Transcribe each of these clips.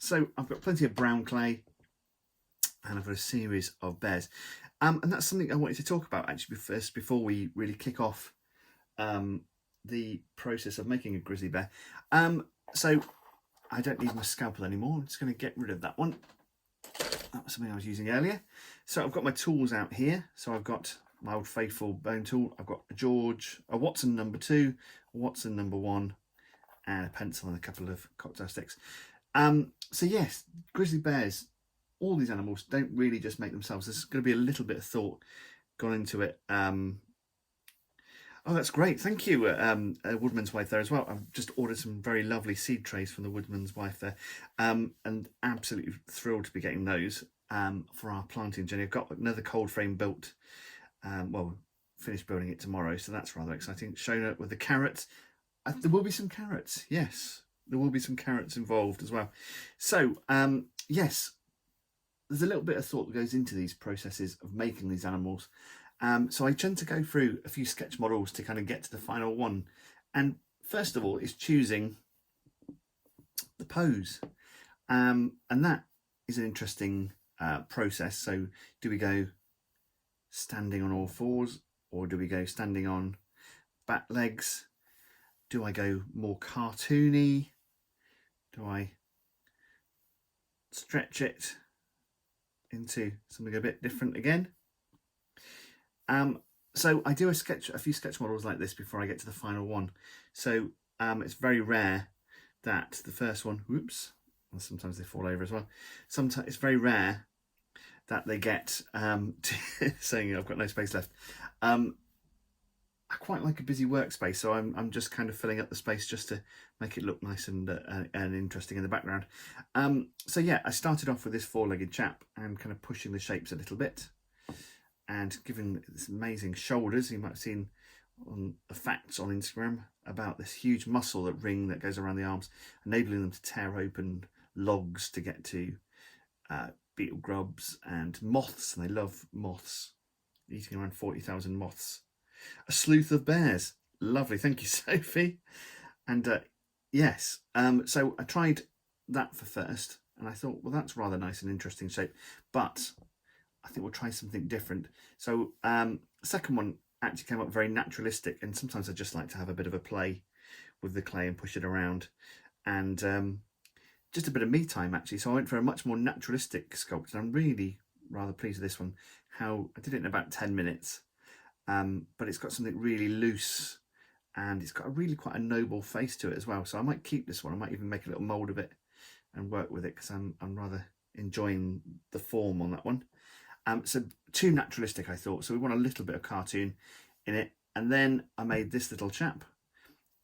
So I've got plenty of brown clay and I've got a series of bears. And that's something I wanted to talk about actually first before we really kick off the process of making a grizzly bear. So I don't need my scalpel anymore. I'm just going to get rid of that one. That was something I was using earlier. So I've got my tools out here. So I've got my old faithful bone tool. I've got a Watson number 2, a Watson number 1, and a pencil and a couple of cocktail sticks. So yes, grizzly bears, all these animals don't really just make themselves. There's going to be a little bit of thought gone into it. Oh, that's great. Thank you, Woodman's Wife there as well. I've just ordered some very lovely seed trays from the Woodman's Wife there. And absolutely thrilled to be getting those for our planting journey. I've got another cold frame built. Well, finished building it tomorrow, so that's rather exciting. Shown up with the carrots. There will be some carrots. Yes, there will be some carrots involved as well. So, yes, there's a little bit of thought that goes into these processes of making these animals. So I tend to go through a few sketch models to kind of get to the final one. And first of all is choosing the pose. And that is an interesting process. So do we go standing on all fours, or do we go standing on back legs? Do I go more cartoony? Do I stretch it into something a bit different again? So I do a few sketch models like this before I get to the final one. So it's very rare that the first one, whoops, and sometimes they fall over as well. Sometimes it's very rare that they get saying I've got no space left. I quite like a busy workspace, so I'm just kind of filling up the space just to make it look nice and interesting in the background. So yeah, I started off with this 4-legged chap and kind of pushing the shapes a little bit and giving this amazing shoulders. You might have seen on the facts on Instagram about this huge muscle that goes around the arms, enabling them to tear open logs to get to beetle grubs and moths, and they love moths, eating around 40,000 moths. A sleuth of bears. Lovely, thank you, Sophie. And yes, so I tried that for first, and I thought, well, that's rather nice and interesting shape, but I think we'll try something different. So the second one actually came up very naturalistic, and sometimes I just like to have a bit of a play with the clay and push it around, and just a bit of me time actually. So I went for a much more naturalistic sculpt, and I'm really rather pleased with this one. How I did it in about 10 minutes. But it's got something really loose, and it's got quite a noble face to it as well. So I might keep this one. I might even make a little mould of it and work with it, because I'm rather enjoying the form on that one. So too naturalistic, I thought. So we want a little bit of cartoon in it. And then I made this little chap,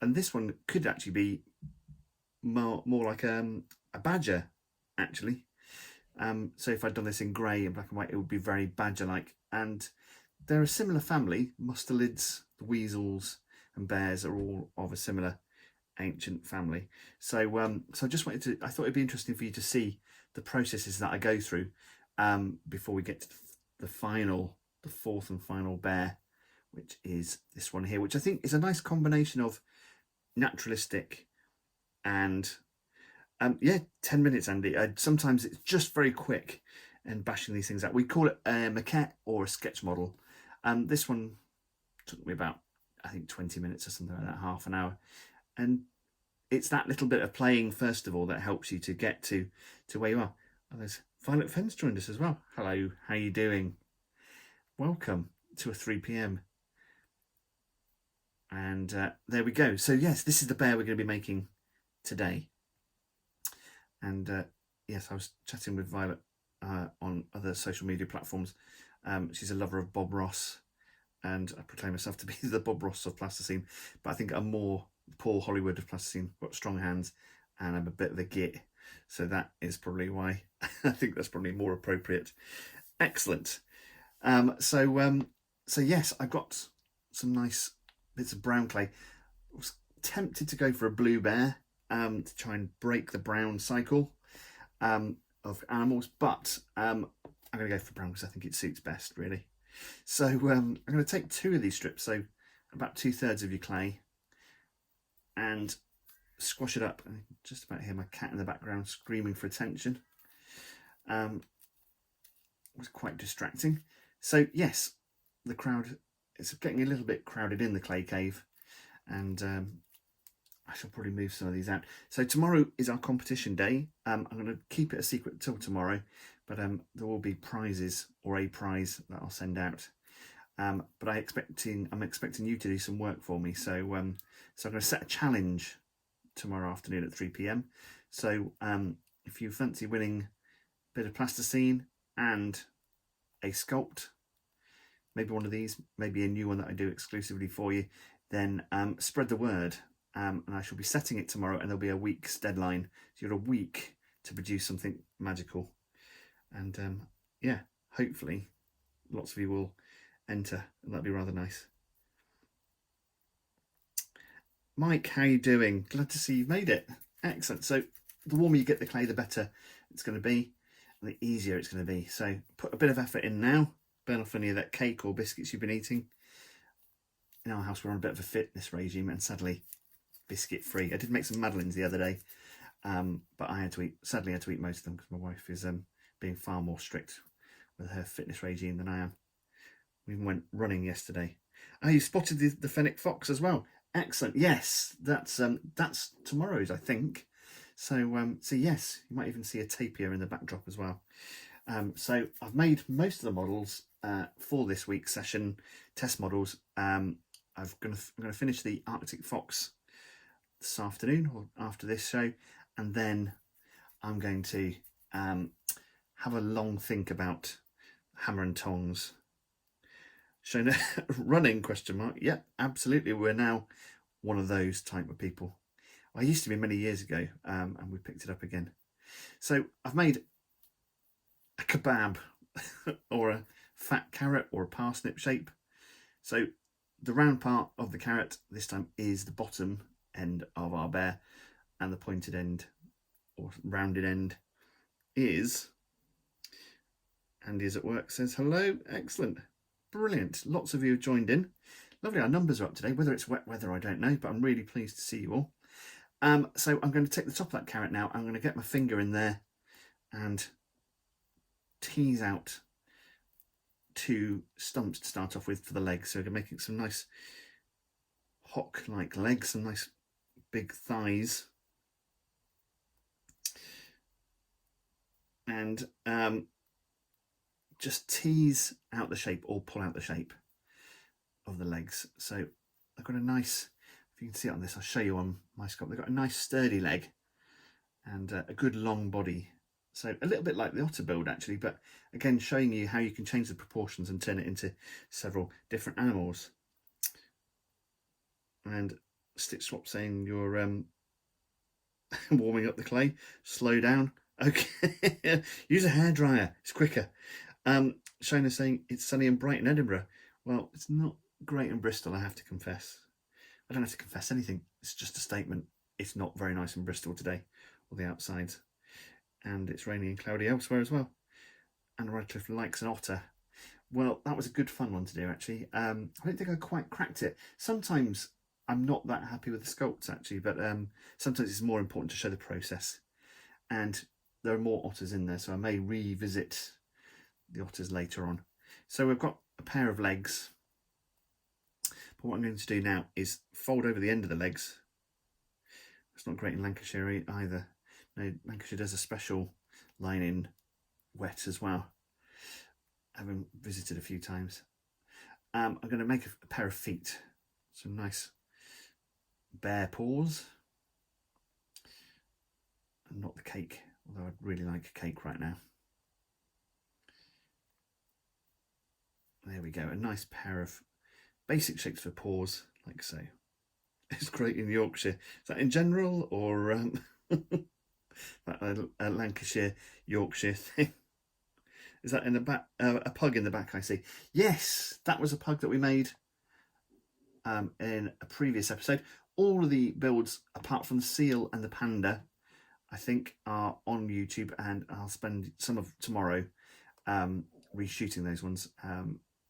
and this one could actually be more like a badger, actually. So if I'd done this in grey and black and white, it would be very badger-like. And they're a similar family. Mustelids, the weasels and bears are all of a similar ancient family. So so I just wanted to, I thought it'd be interesting for you to see the processes that I go through before we get to the fourth and final bear, which is this one here, which I think is a nice combination of naturalistic and yeah, 10 minutes, Andy. Sometimes it's just very quick and bashing these things out. We call it a maquette or a sketch model. This one took me about, I think, 20 minutes or something like that, half an hour. And it's that little bit of playing, first of all, that helps you to get to where you are. Oh, there's Violet Fence joined us as well. Hello, how you doing? Welcome to a 3 p.m. And there we go. So yes, this is the bear we're going to be making today. And yes, I was chatting with Violet on other social media platforms. She's a lover of Bob Ross, and I proclaim myself to be the Bob Ross of plasticine, but I think I'm more Paul Hollywood of plasticine. Got strong hands and I'm a bit of a git, so that is probably why I think that's probably more appropriate. Excellent. So yes, I got some nice bits of brown clay. I was tempted to go for a blue bear to try and break the brown cycle of animals, but I'm going to go for brown because I think it suits best, really. So I'm going to take 2 of these strips, so about 2/3 of your clay, and squash it up. I can just about hear my cat in the background screaming for attention. Was quite distracting. So yes, the crowd is getting a little bit crowded in the clay cave, and I shall probably move some of these out. So tomorrow is our competition day. I'm going to keep it a secret till tomorrow, but there will be prizes, or a prize that I'll send out. But I'm expecting you to do some work for me. So so I'm going to set a challenge tomorrow afternoon at 3 p.m. So if you fancy winning a bit of plasticine and a sculpt, maybe one of these, maybe a new one that I do exclusively for you, then spread the word. And I shall be setting it tomorrow, and there'll be a week's deadline. So you're a week to produce something magical. And yeah, hopefully lots of you will enter, and that'd be rather nice. Mike, how are you doing? Glad to see you've made it. Excellent. So the warmer you get the clay, the better it's going to be, and the easier it's going to be. So put a bit of effort in now. Burn off any of that cake or biscuits you've been eating. In our house, we're on a bit of a fitness regime, and sadly, biscuit free. I did make some madeleines the other day, but I had to eat. Sadly, I had to eat most of them because my wife is being far more strict with her fitness regime than I am. We even went running yesterday. Oh, you spotted the fennec fox as well. Excellent. Yes, that's tomorrow's, I think. So so yes, you might even see a tapir in the backdrop as well. So I've made most of the models for this week's session, test models. I'm going to finish the Arctic fox this afternoon or after this show, and then I'm going to have a long think about hammer and tongs. Shona, running, question mark. Yeah, absolutely. We're now one of those type of people. I used to be many years ago, and we picked it up again. So I've made a kebab or a fat carrot or a parsnip shape. So the round part of the carrot this time is the bottom end of our bear, and the pointed end or rounded end is Andy's at work, says hello. Excellent. Brilliant. Lots of you have joined in. Lovely. Our numbers are up today. Whether it's wet weather, I don't know, but I'm really pleased to see you all. So I'm going to take the top of that carrot now. I'm going to get my finger in there and tease out 2 stumps to start off with for the legs. So we're making some nice hock-like legs, some nice big thighs. And just tease out the shape or pull out the shape of the legs. So I've got a nice, if you can see it on this, I'll show you on my sculpt. They've got a nice sturdy leg and a good long body. So a little bit like the otter build actually, but again showing you how you can change the proportions and turn it into several different animals. And Stitch Swap saying you're warming up the clay. Slow down. Okay. Use a hairdryer, it's quicker. Shona saying it's sunny and bright in Edinburgh. Well, it's not great in Bristol, I have to confess. I don't have to confess anything. It's just a statement. It's not very nice in Bristol today, or the outsides. And it's rainy and cloudy elsewhere as well. And Radcliffe likes an otter. Well, that was a good fun one to do, actually. I don't think I quite cracked it. Sometimes I'm not that happy with the sculpts, actually, but sometimes it's more important to show the process. And there are more otters in there, so I may revisit the otters later on. So we've got a pair of legs. But what I'm going to do now is fold over the end of the legs. It's not great in Lancashire either. No, Lancashire does a special line in wet as well. Having visited a few times. I'm going to make a pair of feet. Some nice bare paws. And not the cake, although I'd really like a cake right now. There we go, a nice pair of basic shapes for paws, like so. It's great in Yorkshire. Is that in general, or that Lancashire, Yorkshire thing? Is that in the back? A pug in the back, I see. Yes, that was a pug that we made in a previous episode. All of the builds, apart from the seal and the panda, I think are on YouTube, and I'll spend some of tomorrow reshooting those ones.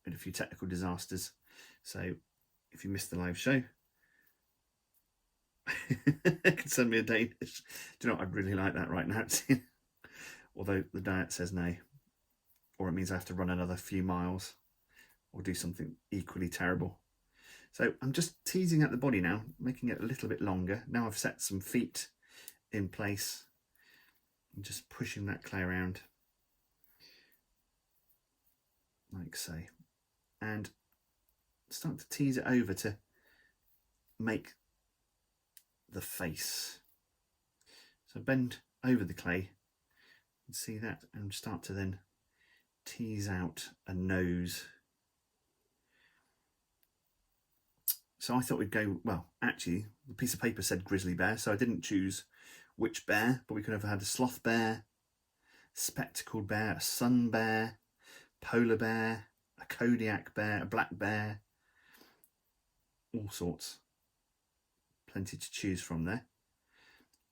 With a few technical disasters, so if you missed the live show, Can send me a Danish. Do you know what? I'd really like that right now. Although the diet says no. Or it means I have to run another few miles or do something equally terrible. So I'm just teasing out the body now, making it a little bit longer. Now I've set some feet in place. I'm just pushing that clay around like so. And start to tease it over to make the face. So bend over the clay and see that, and start to then tease out a nose. So I thought we'd go, well, actually, the piece of paper said grizzly bear, so I didn't choose which bear, but we could have had a sloth bear, spectacled bear, a sun bear, polar bear, a Kodiak bear, a black bear, all sorts. Plenty to choose from there.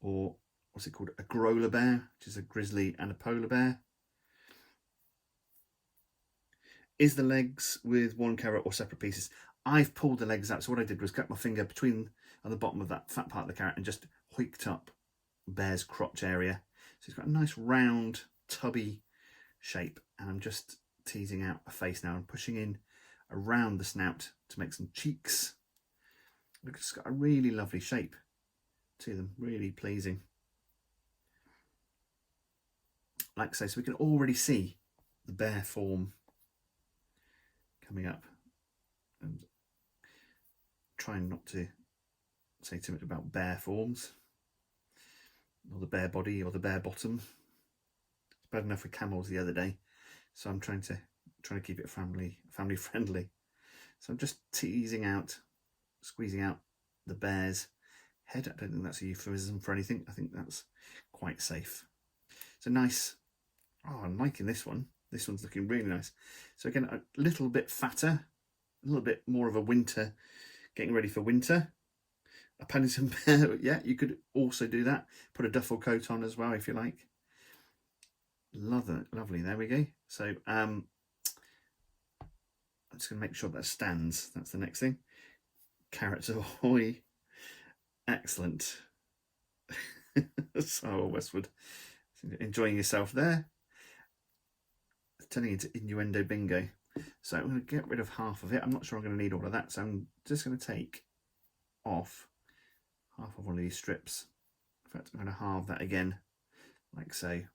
Or what's it called? A growler bear, which is a grizzly and a polar bear. Is the legs with one carrot or separate pieces? I've pulled the legs out, so what I did was cut my finger between on the bottom of that fat part of the carrot and just hoiked up the bear's crotch area. So it's got a nice round, tubby shape, and I'm just teasing out a face now and pushing in around the snout to make some cheeks. It's got a really lovely shape to them, really pleasing. Like I say, so we can already see the bear form coming up, and trying not to say too much about bear forms or the bear body or the bear bottom. It's bad enough with camels the other day, so I'm trying to keep it family friendly. So I'm just teasing out, squeezing out the bear's head. I don't think that's a euphemism for anything. I think that's quite safe. So nice. Oh, I'm liking this one. This one's looking really nice. So again, a little bit fatter, a little bit more of a winter, getting ready for winter. A Paddington bear, yeah, you could also do that. Put a duffel coat on as well if you like. Lovely, there we go. So I'm just going to make sure that stands. That's the next thing. Carrots ahoy. Excellent. So Westwood, enjoying yourself there. Turning into innuendo bingo. So I'm going to get rid of half of it. I'm not sure I'm going to need all of that, so I'm just going to take off half of one of these strips. In fact, I'm going to halve that again, like so. And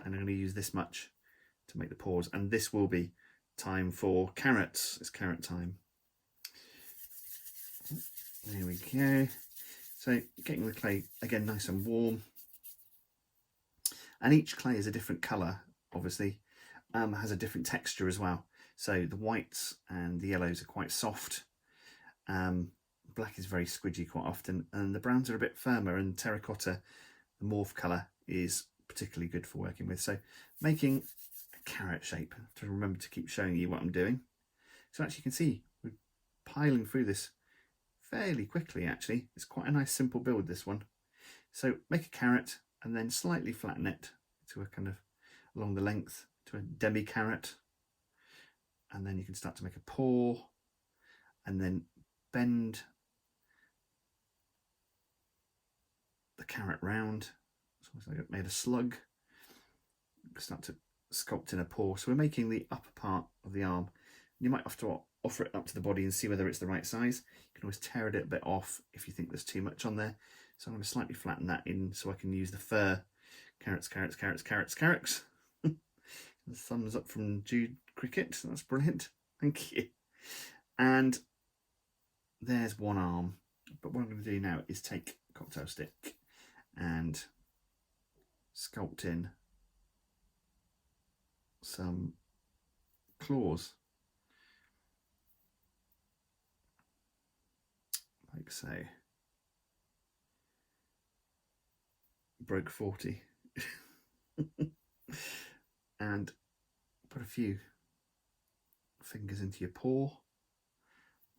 I'm going to use this much to make the paws. And this will be time for carrots. It's carrot time. There we go. So getting the clay, again, nice and warm. And each clay is a different colour, obviously. Has a different texture as well. So the whites and the yellows are quite soft. Black is very squidgy quite often, and the browns are a bit firmer, and terracotta, the morph colour, is particularly good for working with. So making a carrot shape, to remember to keep showing you what I'm doing. So actually you can see we're piling through this fairly quickly actually. It's quite a nice simple build, this one. So make a carrot and then slightly flatten it to a kind of along the length to a demi carrot, and then you can start to make a paw and then bend the carrot round. So I made a slug. Start to sculpt in a paw. So we're making the upper part of the arm. You might have to offer it up to the body and see whether it's the right size. You can always tear it a bit off if you think there's too much on there. So I'm going to slightly flatten that in so I can use the fur. Carrots, carrots, carrots, carrots, carrots. The thumbs up from Jude Cricket. That's brilliant. Thank you. And there's one arm. But what I'm going to do now is take a cocktail stick and sculpt in some claws. Like so. Broke 40. And put a few fingers into your paw,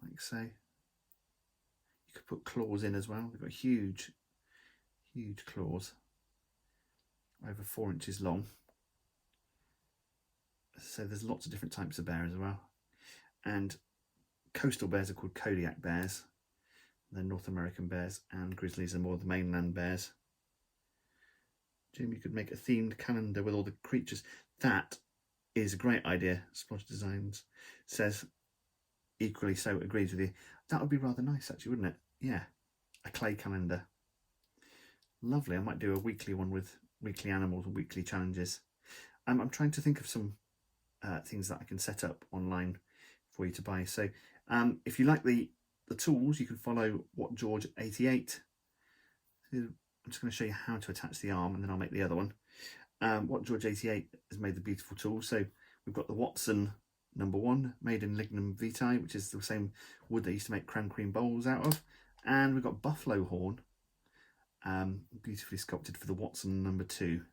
like so. You could put claws in as well. They've got huge, huge claws, over 4 inches long. So there's lots of different types of bear as well. And coastal bears are called Kodiak bears. Then North American bears and grizzlies are more the mainland bears. Jim, you could make a themed calendar with all the creatures. That is a great idea. Splodge Designs says equally so, agrees with you. That would be rather nice actually, wouldn't it? Yeah, a clay calendar. Lovely. I might do a weekly one with weekly animals and weekly challenges. I'm trying to think of some things that I can set up online for you to buy. So if you like the tools, you can follow What George 88. I'm just going to show you how to attach the arm, and then I'll make the other one. What George 88 has made the beautiful tool. So we've got the Watson #1 made in lignum vitae, which is the same wood they used to make cran cream bowls out of, and we've got buffalo horn, beautifully sculpted for the Watson #2.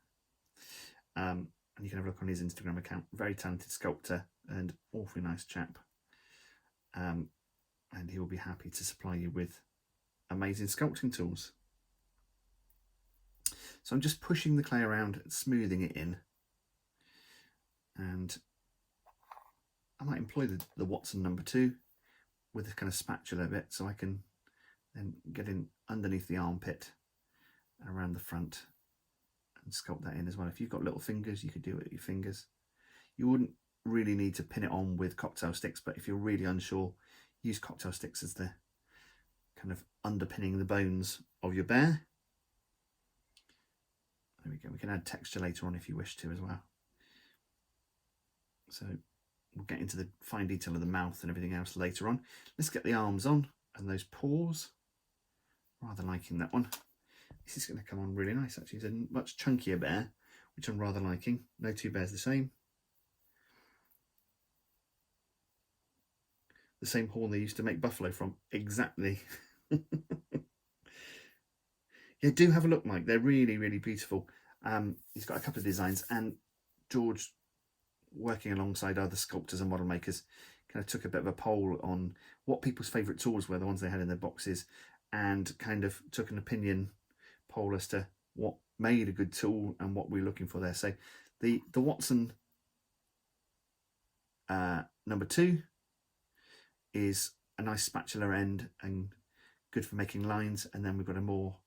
And you can have a look on his Instagram account. Very talented sculptor and awfully nice chap. And he will be happy to supply you with amazing sculpting tools. So I'm just pushing the clay around, smoothing it in. And I might employ the Watson #2 with a kind of spatula bit, so I can then get in underneath the armpit and around the front and sculpt that in as well. If you've got little fingers, you could do it with your fingers. You wouldn't really need to pin it on with cocktail sticks, but if you're really unsure, use cocktail sticks as the kind of underpinning the bones of your bear. There we go. We can add texture later on if you wish to as well. So we'll get into the fine detail of the mouth and everything else later on. Let's get the arms on and those paws. Rather liking that one. This is going to come on really nice actually. It's a much chunkier bear, which I'm rather liking. No two bears the same. The same horn they used to make buffalo from. Exactly. Yeah, do have a look, Mike. They're really, really beautiful. He's got a couple of designs, and George, working alongside other sculptors and model makers, kind of took a bit of a poll on what people's favourite tools were, the ones they had in their boxes, and kind of took an opinion poll as to what made a good tool and what we're looking for there. So the Watson #2 is a nice spatula end and good for making lines, and then we've got a more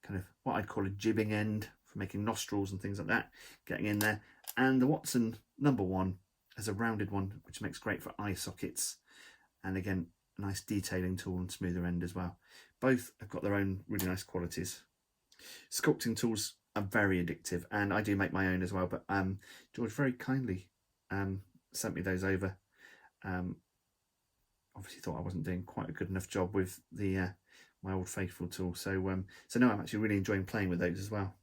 kind of what I'd call a jibbing end for making nostrils and things like that, getting in there. And the Watson #1 has a rounded one, which makes great for eye sockets, and again, a nice detailing tool and smoother end as well. Both have got their own really nice qualities. Sculpting tools are very addictive, and I do make my own as well, but George very kindly sent me those over. Obviously thought I wasn't doing quite a good enough job with the my old faithful tool, so no, I'm actually really enjoying playing with those as well.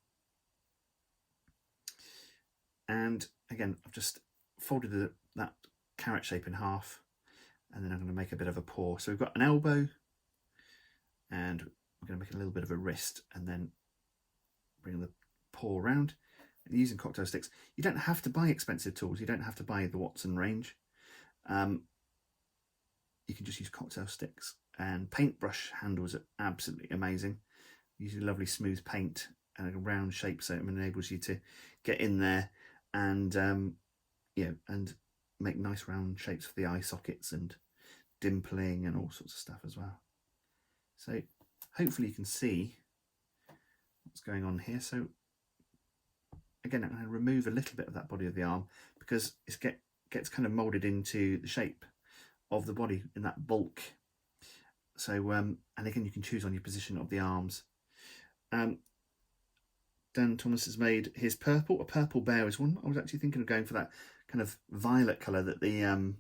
And again, I've just folded that carrot shape in half, and then I'm going to make a bit of a paw. So we've got an elbow, and we're going to make a little bit of a wrist, and then bring the paw around. And using cocktail sticks, you don't have to buy expensive tools. You don't have to buy the Watson range. You can just use cocktail sticks, and paintbrush handles are absolutely amazing. Using lovely smooth paint and a round shape, so it enables you to get in there and and make nice round shapes for the eye sockets and dimpling and all sorts of stuff as well. So hopefully you can see what's going on here. So again, I'm going to remove a little bit of that body of the arm because it gets kind of molded into the shape of the body in that bulk. So and again, you can choose on your position of the arms. Dan Thomas has made his purple. A purple bear is one. I was actually thinking of going for that kind of violet colour that the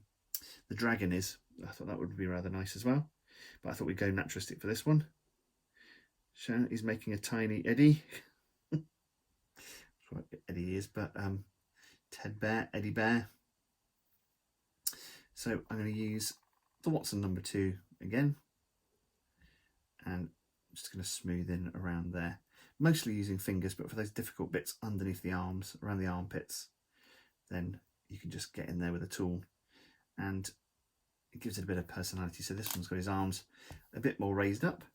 dragon is. I thought that would be rather nice as well, but I thought we'd go naturalistic for this one. Shannon is making a tiny Eddie. That's what Eddie is, but Ted Bear, Eddie Bear. So I'm going to use the Watson #2 again, and I'm just going to smooth in around there, mostly using fingers, but for those difficult bits underneath the arms, around the armpits, then you can just get in there with a tool, and it gives it a bit of personality. So this one's got his arms a bit more raised up,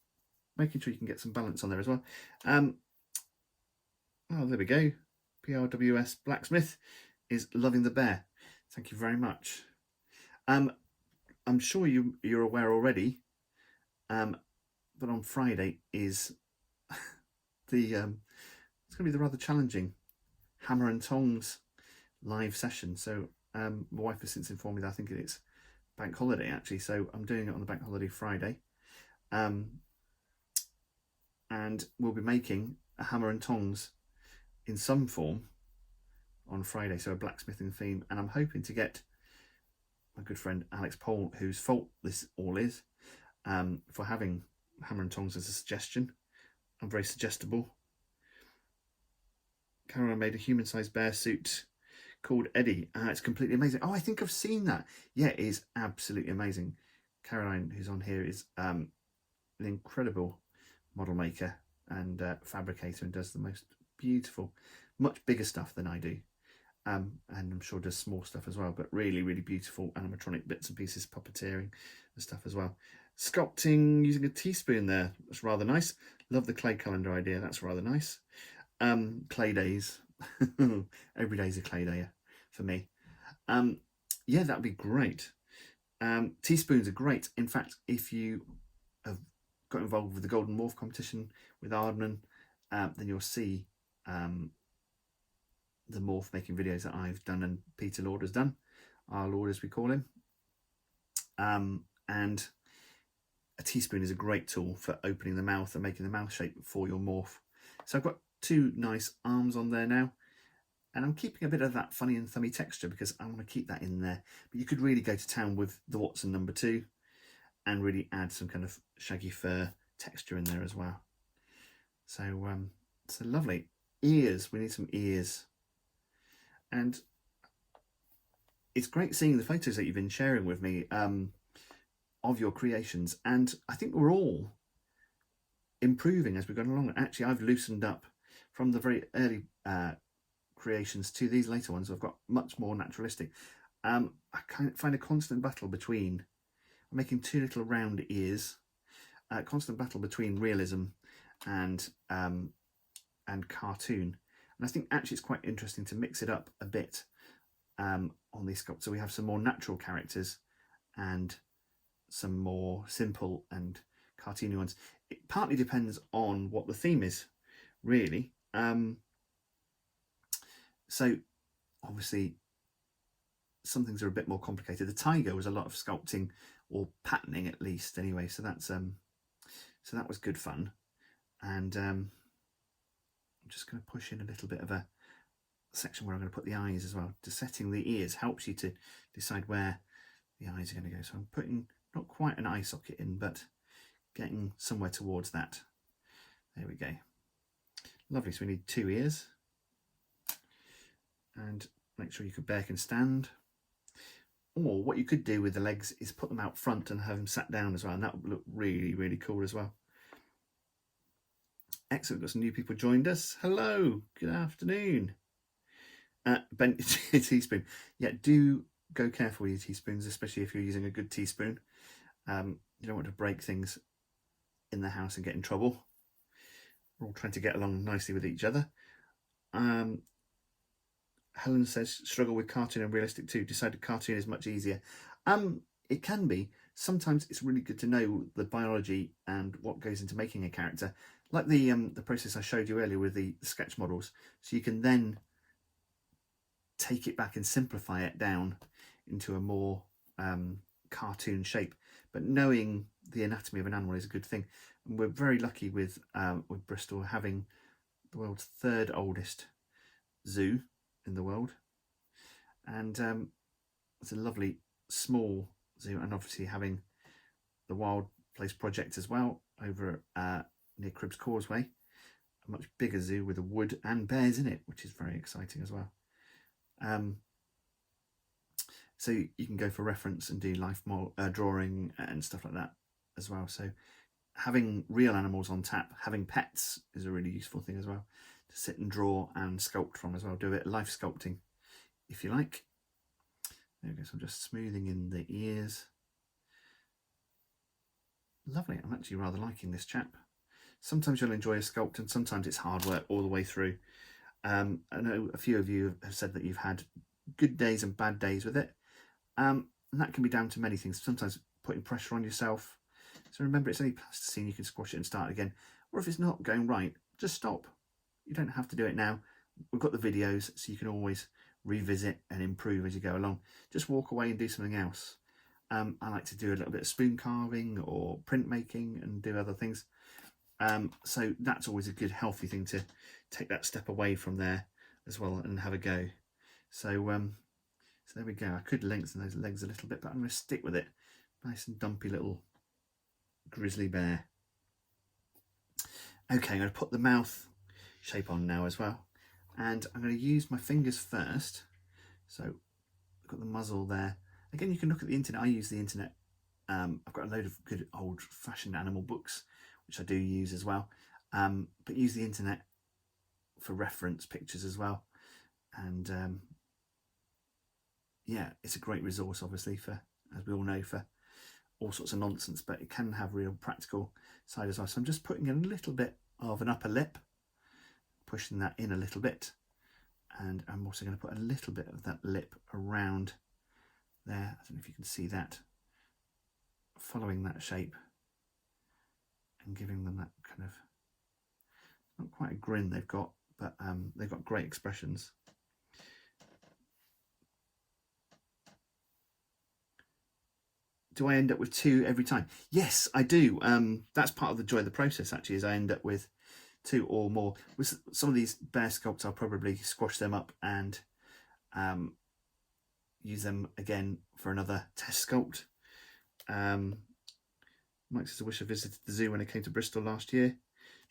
making sure you can get some balance on there as well. Oh, there we go. PRWS Blacksmith is loving the bear. Thank you very much. I'm sure you're aware already but on Friday is the it's going to be the rather challenging hammer and tongs live session. So my wife has since informed me that I think it's bank holiday actually, so I'm doing it on the bank holiday Friday, and we'll be making a hammer and tongs in some form on Friday, so a blacksmithing theme, and I'm hoping to get my good friend Alex Pole, whose fault this all is, for having hammer and tongs as a suggestion. I'm very suggestible. Caroline made a human-sized bear suit called Eddie. It's completely amazing. Oh, I think I've seen that. Yeah, it is absolutely amazing. Caroline, who's on here, is an incredible model maker and fabricator, and does the most beautiful, much bigger stuff than I do. And I'm sure does small stuff as well, but really, really beautiful animatronic bits and pieces, puppeteering and stuff as well. Sculpting using a teaspoon there. That's rather nice. Love the clay calendar idea. That's rather nice. Clay days. Every day's a clay day for me. Yeah, that'd be great. Teaspoons are great. In fact, if you have got involved with the Golden Morph competition with Ardman, then you'll see the morph making videos that I've done and Peter Lord has done, our Lord as we call him. And a teaspoon is a great tool for opening the mouth and making the mouth shape for your morph. So I've got two nice arms on there now, and I'm keeping a bit of that funny and thummy texture because I want to keep that in there. But you could really go to town with the Watson number 2 and really add some kind of shaggy fur texture in there as well. So so lovely. Ears, we need some ears. And it's great seeing the photos that you've been sharing with me of your creations, and I think we're all improving as we've gone along. Actually, I've loosened up from the very early creations to these later ones. I've got much more naturalistic. I kind of find a constant battle between, I'm making 2 little round ears, constant battle between realism and cartoon. And I think actually it's quite interesting to mix it up a bit on these sculpts. So we have some more natural characters and some more simple and cartoony ones. It partly depends on what the theme is, really. So obviously some things are a bit more complicated. The tiger was a lot of sculpting or patterning at least anyway. So that's so that was good fun. And I'm just going to push in a little bit of a section where I'm going to put the eyes as well. Just setting the ears helps you to decide where the eyes are going to go. So I'm putting not quite an eye socket in, but getting somewhere towards that. There we go. Lovely. So we need 2 ears. And make sure your bear can stand. Or what you could do with the legs is put them out front and have them sat down as well. And that would look really, really cool as well. Excellent. Got some new people joined us. Hello. Good afternoon. Ben, teaspoon. Yeah, do go careful with your teaspoons, especially if you're using a good teaspoon. You don't want to break things in the house and get in trouble. We're all trying to get along nicely with each other. Helen says, struggle with cartoon and realistic too. Decided cartoon is much easier. It can be. Sometimes it's really good to know the biology and what goes into making a character. Like the process I showed you earlier with the sketch models. So you can then take it back and simplify it down into a more cartoon shape. But knowing the anatomy of an animal is a good thing. And we're very lucky with Bristol having the world's 3rd oldest zoo in the world. And it's a lovely small zoo, and obviously having the Wild Place Project as well over near Cribbs Causeway, a much bigger zoo with a wood and bears in it, which is very exciting as well. So you can go for reference and do life drawing and stuff like that as well. So having real animals on tap, having pets is a really useful thing as well to sit and draw and sculpt from as well. Do a bit of life sculpting if you like. There we go. So I'm just smoothing in the ears. Lovely. I'm actually rather liking this chap. Sometimes you'll enjoy a sculpt and sometimes it's hard work all the way through. I know a few of you have said that you've had good days and bad days with it. And that can be down to many things. Sometimes putting pressure on yourself, So remember, it's only plasticine, you can squash it and start again. Or if it's not going right, just stop. You don't have to do it now. We've got the videos, so you can always revisit and improve as you go along. Just walk away and do something else. I like to do a little bit of spoon carving or printmaking and do other things. So that's always a good, healthy thing to take that step away from there as well and have a go. So, so there we go. I could lengthen those legs a little bit, but I'm going to stick with it. Nice and dumpy little grizzly bear. Okay, I'm going to put the mouth shape on now as well. And I'm going to use my fingers first. So I've got the muzzle there. Again, you can look at the internet. I use the internet. I've got a load of good old-fashioned animal books, which I do use as well. But use the internet for reference pictures as well. And yeah, it's a great resource, obviously, for, as we all know, for all sorts of nonsense, but it can have real practical side as well. So I'm just putting in a little bit of an upper lip, pushing that in a little bit. And I'm also going to put a little bit of that lip around there. I don't know if you can see that, following that shape and giving them that kind of, not quite a grin they've got, but they've got great expressions. Do I end up with 2 every time? Yes, I do. That's part of the joy of the process, actually, is I end up with 2 or more. With some of these bear sculpts, I'll probably squash them up and use them again for another test sculpt. Mike says, I wish I visited the zoo when I came to Bristol last year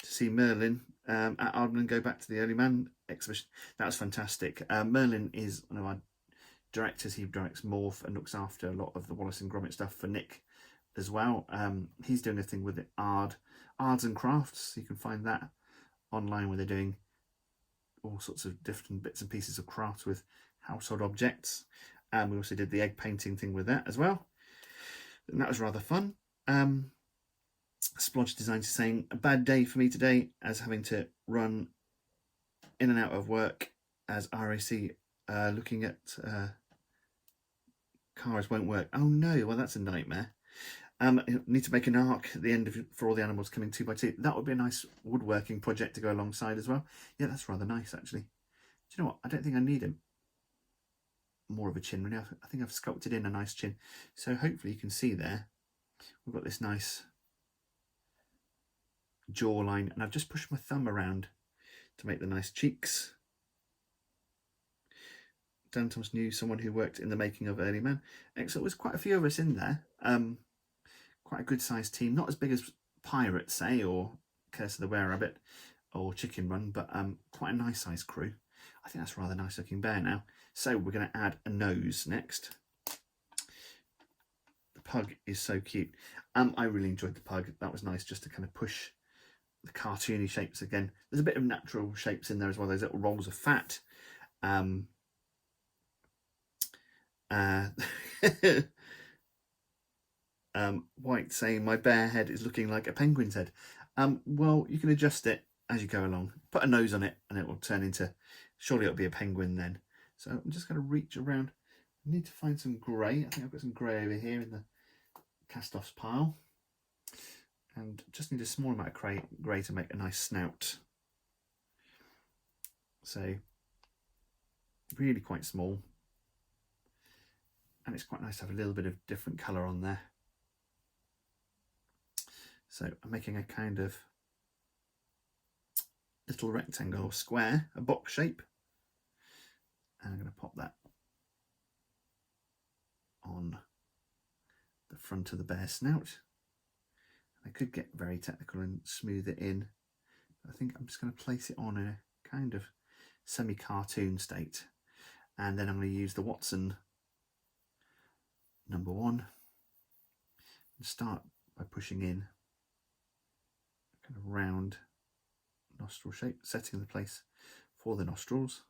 to see Merlin at Ardman and go back to the Early Man exhibition. That was fantastic. Merlin is one of our directors. He directs Morph and looks after a lot of the Wallace and Gromit stuff for Nick as well. He's doing a thing with it, Ards and Crafts. You can find that online, where they're doing all sorts of different bits and pieces of craft with household objects. We also did the egg painting thing with that as well, and that was rather fun. Splodge Designs is saying, a bad day for me today, as having to run in and out of work as RAC looking at cars won't work. Oh no, well that's a nightmare. Need to make an arc at the end of for all the animals coming 2 by 2. That would be a nice woodworking project to go alongside as well. Yeah, that's rather nice actually. Do you know what? I don't think I need him. More of a chin really. I think I've sculpted in a nice chin. So hopefully you can see there, we've got this nice jawline, and I've just pushed my thumb around to make the nice cheeks. Dan Thomas knew someone who worked in the making of Early Man. Excellent. There was quite a few of us in there. Quite a good sized team. Not as big as Pirates, say, or Curse of the Were-Rabbit or Chicken Run, but quite a nice sized crew. I think that's a rather nice looking bear now. So we're going to add a nose next. The pug is so cute. I really enjoyed the pug. That was nice just to kind of push the cartoony shapes again. There's a bit of natural shapes in there as well. Those little rolls of fat. White saying, my bear head is looking like a penguin's head. Well, you can adjust it as you go along. Put a nose on it and it will turn into, surely it'll be a penguin then. So I'm just going to reach around. I need to find some grey. I think I've got some grey over here in the cast-offs pile. And just need a small amount of grey to make a nice snout. So really quite small. And it's quite nice to have a little bit of different colour on there. So I'm making a kind of little rectangle or square, a box shape. And I'm going to pop that on the front of the bear snout. I could get very technical and smooth it in. I think I'm just going to place it on a kind of semi-cartoon state. And then I'm going to use the Watson number 1 and start by pushing in a kind of round nostril shape, setting the place for the nostrils.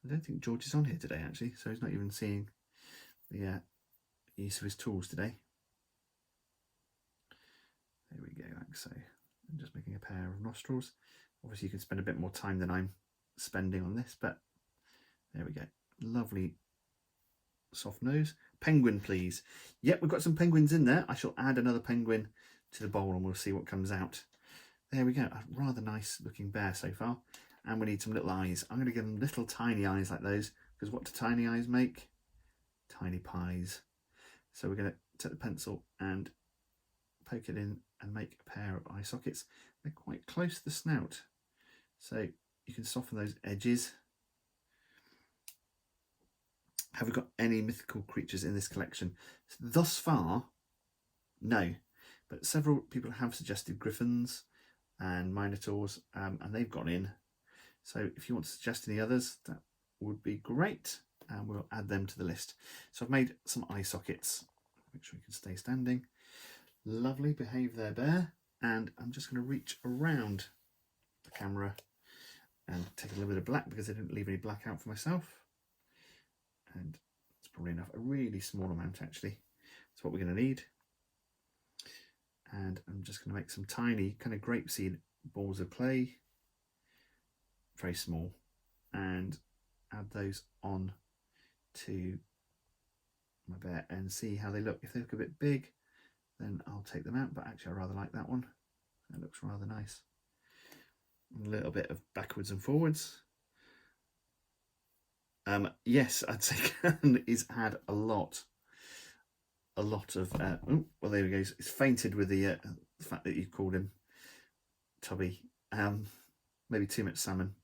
I don't think George is on here today actually, so he's not even seeing the use of his tools today. There we go, like so. I'm just making a pair of nostrils. Obviously you can spend a bit more time than I'm spending on this, but there we go. Lovely soft nose. Penguin, please. Yep, we've got some penguins in there. I shall add another penguin to the bowl and we'll see what comes out. There we go. A rather nice looking bear so far. And we need some little eyes. I'm going to give them little tiny eyes like those, because what do tiny eyes make? Tiny pies. So we're going to take the pencil and poke it in and make a pair of eye sockets. They're quite close to the snout, so you can soften those edges. Have we got any mythical creatures in this collection? Thus far, no, but several people have suggested griffins and minotaurs, and they've gone in. So if you want to suggest any others, that would be great, and we'll add them to the list. So I've made some eye sockets. Make sure you can stay standing. Lovely, behave there, bear. And I'm just going to reach around the camera and take a little bit of black, because I didn't leave any black out for myself. And it's probably enough, a really small amount actually. That's what we're going to need. And I'm just going to make some tiny kind of grapeseed balls of clay, very small, and add those on to my bear and see how they look. If they look a bit big, then I'll take them out, but actually I rather like that one. That looks rather nice. A little bit of backwards and forwards. Yes, I'd say Karen is had a lot of, oh, well there we go, it's fainted with the fact that you called him Tubby. Maybe too much salmon.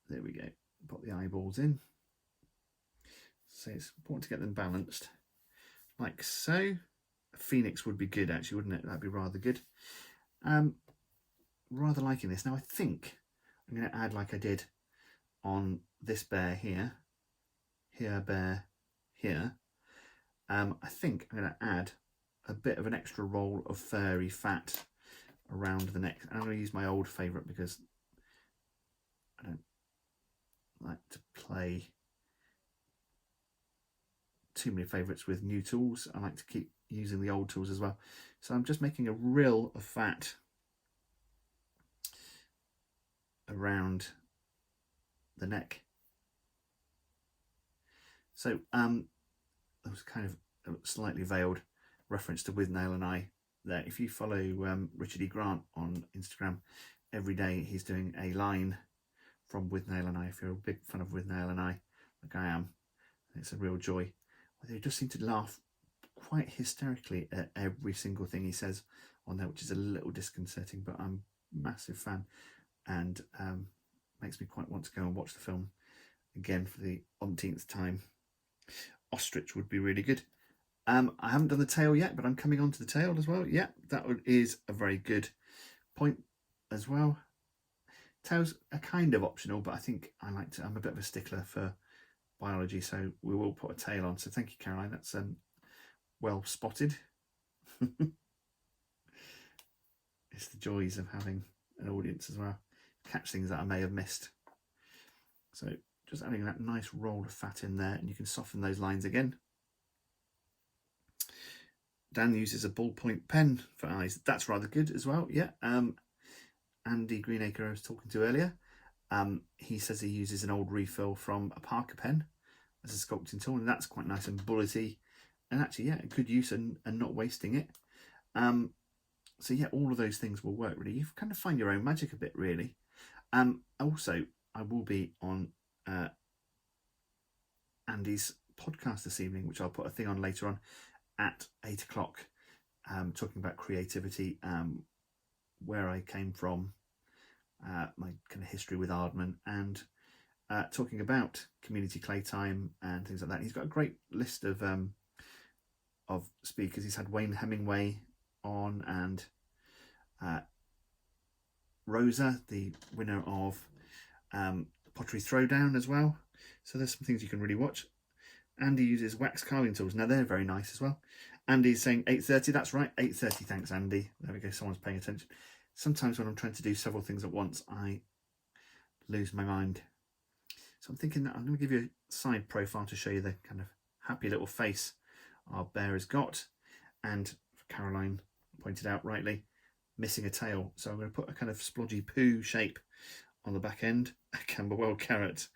There we go, put the eyeballs in. So it's important to get them balanced, like so. A phoenix would be good actually, wouldn't it? That'd be rather good. Rather liking this. Now I think I'm going to add, like I did on this bear here, bear here. I think I'm going to add a bit of an extra roll of furry fat around the neck. I'm going to use my old favourite because I don't like to play too many favourites with new tools. I like to keep using the old tools as well. So I'm just making a rill of fat around the neck. So that was kind of a slightly veiled reference to With Nail and I there. If you follow Richard E. Grant on Instagram, every day he's doing a line from With Nail and I. If you're a big fan of With Nail and I, like I am, it's a real joy. They just seem to laugh quite hysterically at every single thing he says on there, which is a little disconcerting, but I'm a massive fan, and makes me quite want to go and watch the film again for the umpteenth time. Ostrich would be really good. I haven't done the tail yet, but I'm coming on to the tail as well. Yeah, that is a very good point as well. Tails are kind of optional, but I think I'm a bit of a stickler for biology, so we will put a tail on. So thank you, Caroline. That's well spotted. It's the joys of having an audience as well. Catch things that I may have missed. So just adding that nice roll of fat in there, and you can soften those lines again. Dan uses a ballpoint pen for eyes. That's rather good as well. Yeah. Andy Greenacre I was talking to earlier. He says he uses an old refill from a Parker pen as a sculpting tool, and that's quite nice and bullety, and actually, yeah, good use and not wasting it. So yeah, all of those things will work really. You kind of find your own magic a bit, really. Also, I will be on Andy's podcast this evening, which I'll put a thing on later on at 8 o'clock, talking about creativity, where I came from, my kind of history with Aardman, and talking about community clay time and things like that. He's got a great list of speakers. He's had Wayne Hemingway on, and Rosa, the winner of Pottery Throwdown as well. So there's some things you can really watch. Andy uses wax carving tools. Now they're very nice as well. Andy's saying 8:30. That's right, 8:30. Thanks, Andy. There we go. Someone's paying attention. Sometimes when I'm trying to do several things at once, I lose my mind. So I'm thinking that I'm going to give you a side profile to show you the kind of happy little face our bear has got. And Caroline pointed out rightly, missing a tail. So I'm going to put a kind of splodgy poo shape on the back end. A Camberwell carrot.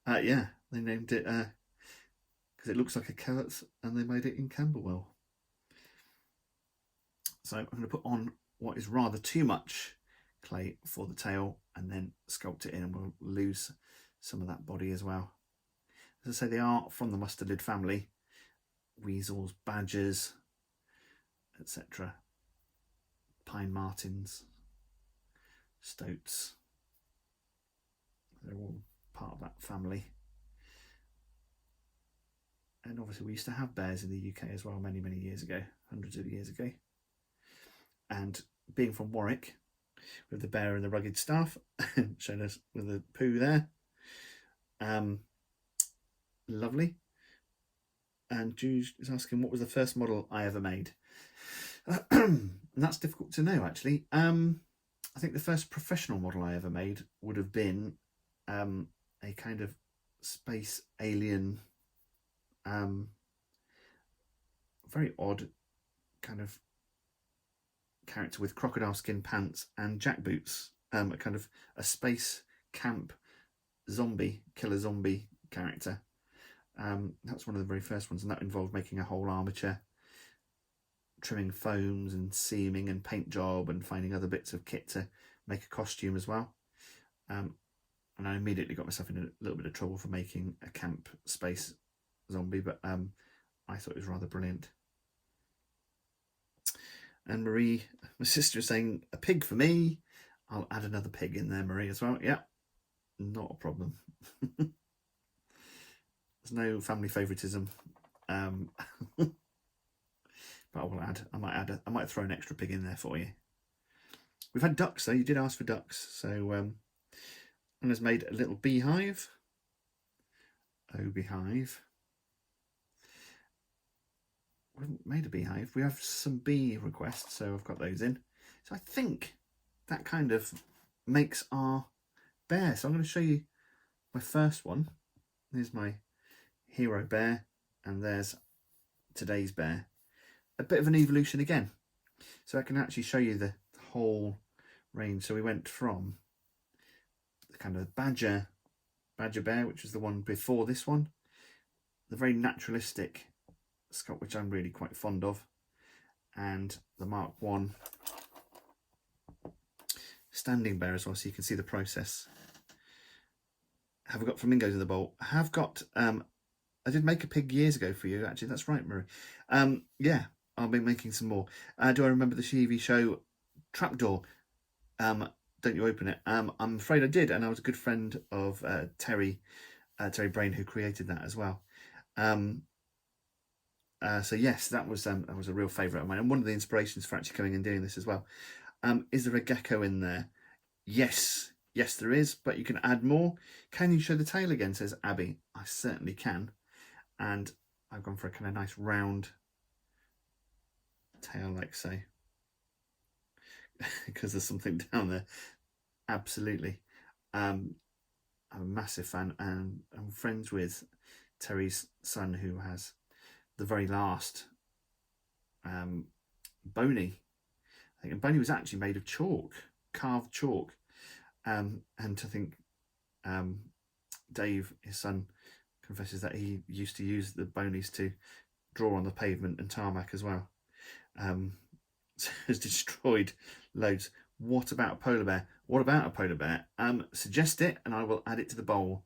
Yeah, they named it because it looks like a carrot, and they made it in Camberwell. So I'm going to put on what is rather too much clay for the tail, and then sculpt it in, and we'll lose some of that body as well. As I say, they are from the mustarded family: weasels, badgers, etc. Pine martins, stoats. They're all part of that family. And obviously we used to have bears in the UK as well many, many years ago, hundreds of years ago. And being from Warwick, with the bear and the rugged staff, showing us with the poo there. Lovely. And Jude is asking, what was the first model I ever made? And that's difficult to know, actually. I think the first professional model I ever made would have been a kind of space alien, very odd kind of character with crocodile skin pants and jackboots, a kind of a space camp zombie, killer zombie character. That's one of the very first ones, and that involved making a whole armature, trimming foams and seaming and paint job, and finding other bits of kit to make a costume as well. And I immediately got myself in a little bit of trouble for making a camp space zombie, but I thought it was rather brilliant. And Marie, my sister, is saying, a pig for me. I'll add another pig in there, Marie, as well. Yeah, not a problem. There's no family favoritism. But I might throw an extra pig in there for you. We've had ducks though. You did ask for ducks, so Anna's made a little beehive. Oh, beehive. We haven't made a beehive. We have some bee requests, so I've got those in. So I think that kind of makes our bear. So I'm going to show you my first one. There's my hero bear, and there's today's bear. A bit of an evolution again. So I can actually show you the whole range. So we went from the kind of badger bear, which was the one before this one, the very naturalistic sculpt, which I'm really quite fond of, and the Mark 1 standing bear as well, so you can see the process. Have I got flamingos in the bowl? I have got, I did make a pig years ago for you, actually. That's right, Marie. Yeah, I'll be making some more. Do I remember the TV show Trapdoor? Don't You Open It? I'm afraid I did, and I was a good friend of Terry Brain, who created that as well. So yes, that was a real favourite of mine, and one of the inspirations for actually coming and doing this as well. Is there a gecko in there? Yes, there is, but you can add more. Can you show the tail again, says Abby. I certainly can. And I've gone for a kind of nice round tail, like so, because there's something down there. Absolutely. I'm a massive fan, and I'm friends with Terry's son, who has the very last Boney. I think, and Boney was actually made of chalk, carved chalk. And I think Dave, his son, confesses that he used to use the Bonies to draw on the pavement and tarmac as well. So has destroyed loads. What about a polar bear? What about a polar bear? Suggest it and I will add it to the bowl.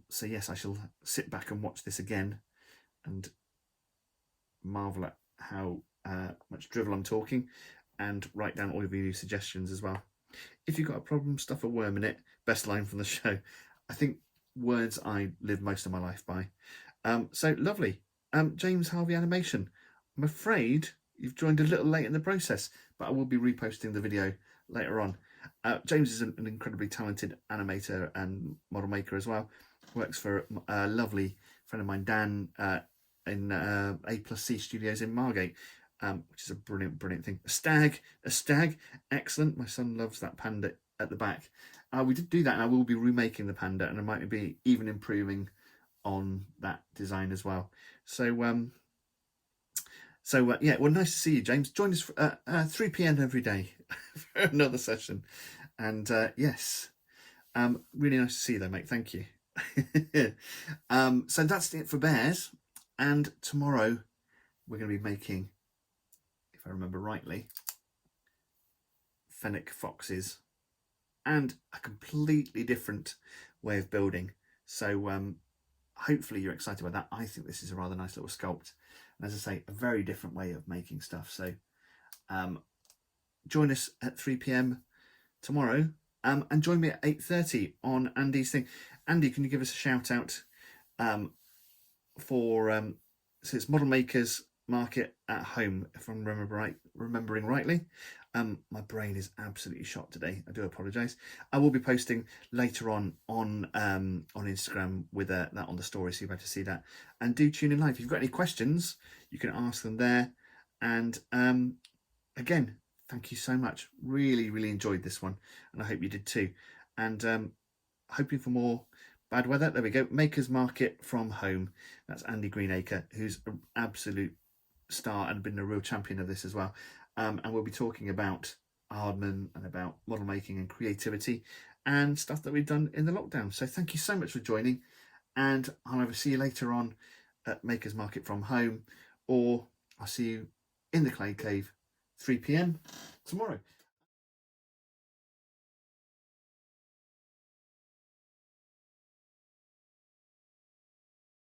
So yes, I shall sit back and watch this again and marvel at how much drivel I'm talking, and write down all of your new suggestions as well. If you've got a problem, stuff a worm in it. Best line from the show. I think words I live most of my life by. So lovely. James Harvey Animation. I'm afraid you've joined a little late in the process, but I will be reposting the video later on. James is an incredibly talented animator and model maker as well. Works for a lovely friend of mine, Dan, in A+C Studios in Margate, which is a brilliant thing. A stag, excellent. My son loves that panda at the back. We did do that, and I will be remaking the panda, and I might be even improving on that design as well. So yeah, well, nice to see you, James. Join us at 3 p.m. every day for another session. And yes, really nice to see you though, mate. Thank you. So that's it for bears. And tomorrow we're going to be making, if I remember rightly, fennec foxes, and a completely different way of building. So hopefully you're excited about that. I think this is a rather nice little sculpt, and as I say, a very different way of making stuff. So join us at 3 p.m. tomorrow, and join me at 8:30 on Andy's thing. Andy, can you give us a shout out for so it's Model Makers Market at Home, if I'm remembering rightly. My brain is absolutely shot today. I do apologise. I will be posting later on Instagram with that on the story, so you'll be able to see that. And do tune in live. If you've got any questions, you can ask them there. And again, thank you so much. Really, really enjoyed this one, and I hope you did too. And hoping for more bad weather. There we go. Makers Market from home. That's Andy Greenacre, who's an absolute star and been a real champion of this as well. And we'll be talking about Aardman and about model making and creativity and stuff that we've done in the lockdown. So thank you so much for joining, and I'll either see you later on at Makers Market from home, or I'll see you in the Clay Cave 3 p.m. tomorrow.